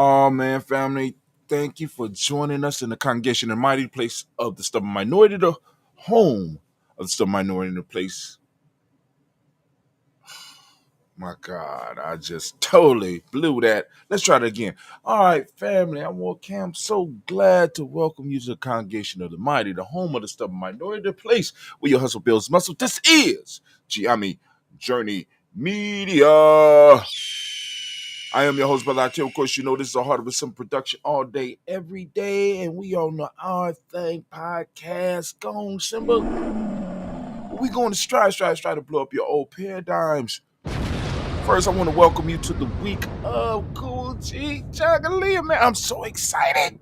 Oh man, family, thank you for joining us in the congregation, the mighty place of the stubborn minority, the home of the stubborn minority, the place. My God, I just totally blew that. Let's try it again. All right, family, I'm so glad to welcome you to the congregation of the mighty, the home of the stubborn minority, the place where your hustle builds muscle. This is Journey Media. I am your host, Brother Ate. Of course, you know this is a Heart of a Simple production all day, every day, and we on the Our Thing podcast. Go on, Simba. We going to strive to blow up your old paradigms. First, I want to welcome you to the week of Kujichagulia, man. I'm so excited.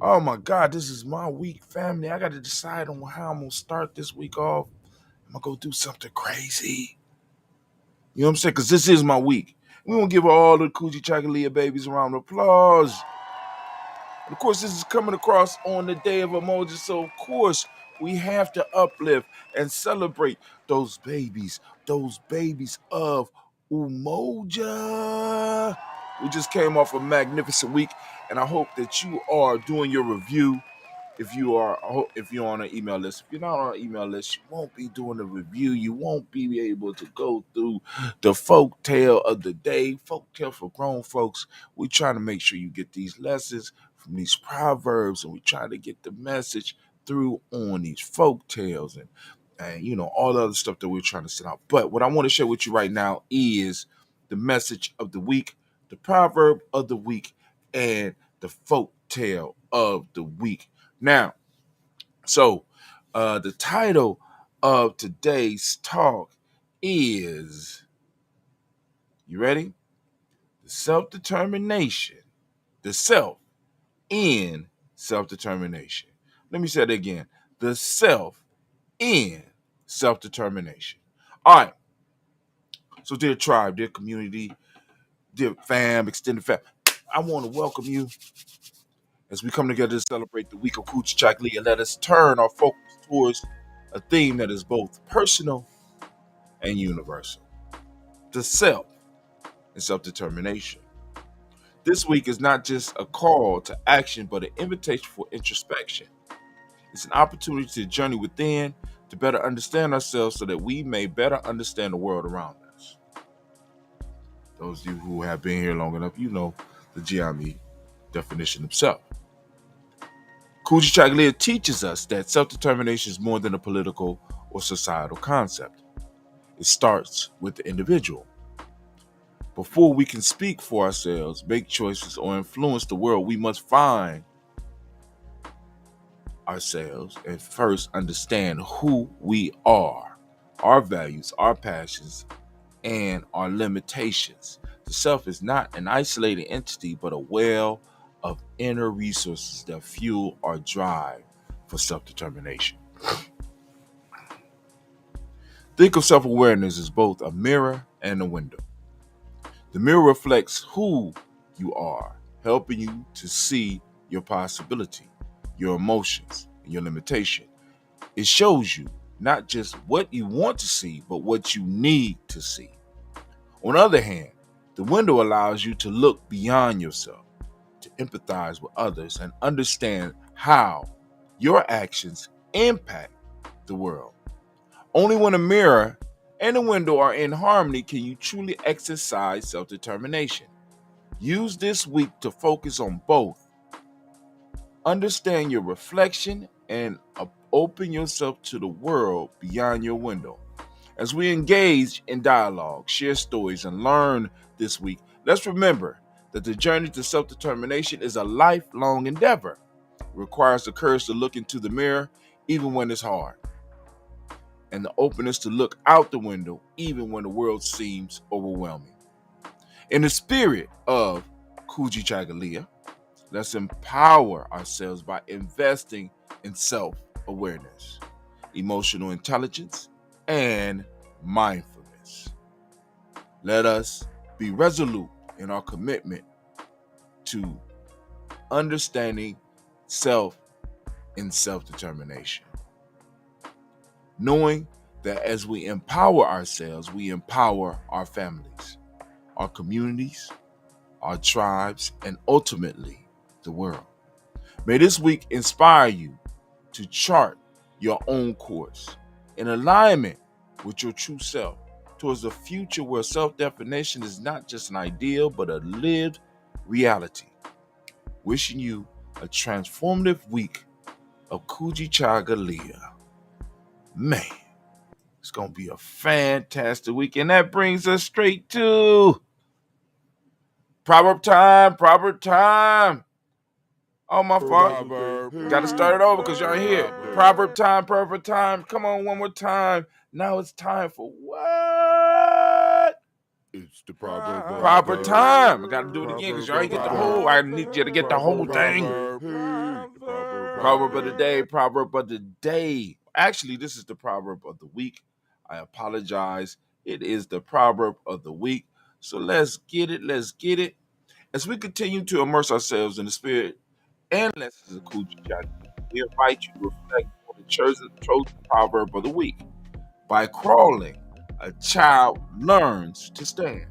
Oh my God, this is my week, family. I got to decide on how I'm going to start this week off. I'm going to go do something crazy. You know what I'm saying? Because this is my week. We want to give all the Kujichagulia babies a round of applause. And of course, this is coming across on the day of emoji, so of course, we have to uplift and celebrate those babies of Umoja. We just came off a magnificent week, and I hope that you are doing your review. If you're on an email list, if you're not on an email list, you won't be doing a review. You won't be able to go through the folk tale of the day, folk tale for grown folks. We try to make sure you get these lessons from these proverbs, and we try to get the message through on these folk tales and all the other stuff that we're trying to set out. But what I want to share with you right now is the message of the week, the proverb of the week, and the folk tale of the week. Now, the title of today's talk is, you ready? The self-determination, the self in self-determination. Let me say that again. The self in self-determination. All right. So dear tribe, dear community, dear fam, extended fam, I want to welcome you as we come together to celebrate the week of Kujichagulia, and let us turn our focus towards a theme that is both personal and universal. The self and self-determination. This week is not just a call to action, but an invitation for introspection. It's an opportunity to journey within, to better understand ourselves so that we may better understand the world around us. Those of you who have been here long enough, you know the Gianni definition himself. Kujichagulia teaches us that self-determination is more than a political or societal concept. It starts with the individual. Before we can speak for ourselves, make choices, or influence the world, we must find ourselves and first understand who we are, our values, our passions, and our limitations. The self is not an isolated entity, but a well of inner resources that fuel our drive for self-determination. Think of self-awareness as both a mirror and a window. The mirror reflects who you are, helping you to see your possibility, your emotions, and your limitation. It shows you not just what you want to see, but what you need to see. On the other hand, the window allows you to look beyond yourself, to empathize with others, and understand how your actions impact the world. Only when a mirror and a window are in harmony can you truly exercise self-determination. Use this week to focus on both. Understand your reflection and open yourself to the world beyond your window. As we engage in dialogue, share stories, and learn this week, let's remember that the journey to self-determination is a lifelong endeavor. It requires the courage to look into the mirror even when it's hard, and the openness to look out the window even when the world seems overwhelming. In the spirit of Kujichagulia, let's empower ourselves by investing in self-awareness, emotional intelligence, and mindfulness. Let us be resolute in our commitment to understanding self in self-determination. Knowing that as we empower ourselves, we empower our families, our communities, our tribes, and ultimately the world. May this week inspire you to chart your own course in alignment with your true self towards a future where self-definition is not just an ideal but a lived reality. Wishing you a transformative week of Kujichagulia. Man, it's going to be a fantastic week. And that brings us straight to proverb time, proverb time. Oh, my fault. Got to start it over because y'all ain't here. Proverb time, proverb time. Come on, one more time. Now it's time for what? It's the proverb. Proper time. I got to do it again because y'all ain't get the whole. I need you to get the whole thing. Proverb of the day, proverb of the day. Actually, this is the proverb of the week. I apologize. It is the proverb of the week. So let's get it. Let's get it. As we continue to immerse ourselves in the spirit and lessons of Kujichagulia, we invite you to reflect on the chosen proverb of the week. By crawling, a child learns to stand.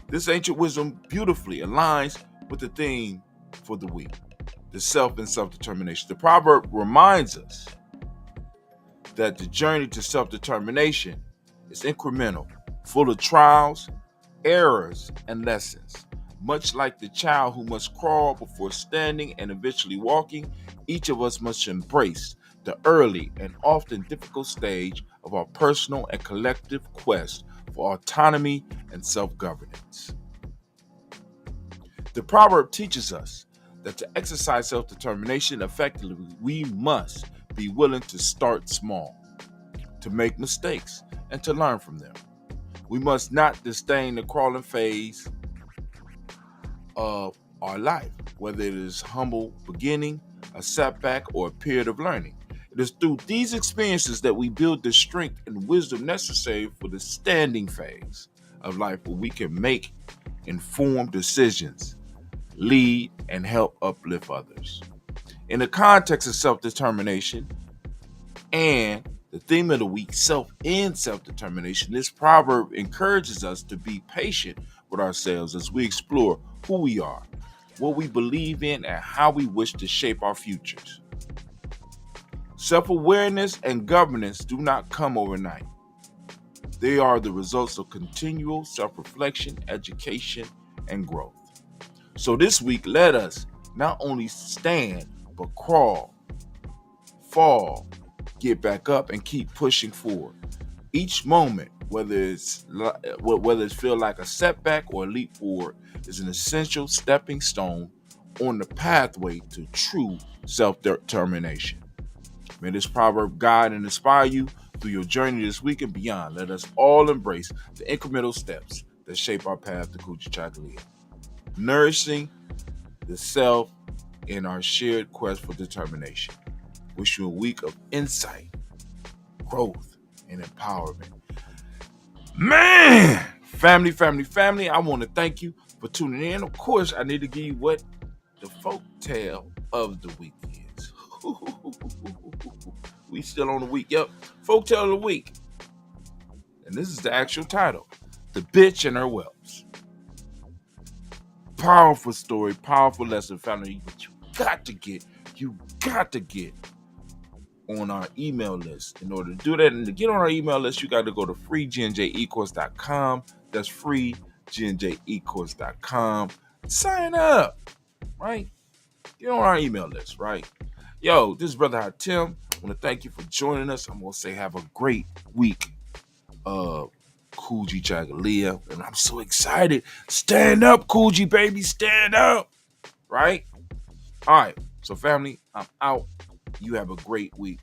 This ancient wisdom beautifully aligns with the theme for the week, the self and self-determination. The proverb reminds us that the journey to self-determination is incremental, full of trials, errors, and lessons. Much like the child who must crawl before standing and eventually walking, each of us must embrace the early and often difficult stage of our personal and collective quest for autonomy and self-governance. The proverb teaches us that to exercise self-determination effectively, we must be willing to start small, to make mistakes, and to learn from them. We must not disdain the crawling phase of our life, whether it is humble beginning, a setback, or a period of learning. It is through these experiences that we build the strength and wisdom necessary for the standing phase of life where we can make informed decisions, lead, and help uplift others. In the context of self-determination and the theme of the week, self and self-determination, this proverb encourages us to be patient with ourselves as we explore who we are, what we believe in, and how we wish to shape our futures. Self-awareness and governance do not come overnight. They are the results of continual self-reflection, education, and growth. So this week, let us not only stand, but crawl, fall, get back up, and keep pushing forward. Each moment, whether it's feel like a setback or a leap forward, is an essential stepping stone on the pathway to true self-determination. May this proverb guide and inspire you through your journey this week and beyond. Let us all embrace the incremental steps that shape our path to Kujichagulia, nourishing the self in our shared quest for determination. Wish you a week of insight, growth, and empowerment. Man, family, I want to thank you for tuning in. Of course, I need to give you what the folk tale of the week is. We still on the week. Yep, folk tale of the week. And this is the actual title, The Bitch and Her Whelps. Powerful story, powerful lesson, family. But you got to get on our email list. In order to do that and to get on our email list, you got to go to freegnjecourse.com. That's freegnjecourse.com. Sign up, right? Get on our email list, right? Yo, this is Brother Hot Tim. I want to thank you for joining us. I'm going to say have a great week of Kujichagulia. And I'm so excited. Stand up, Kuji, baby. Stand up. Right? All right. So, family, I'm out. You have a great week.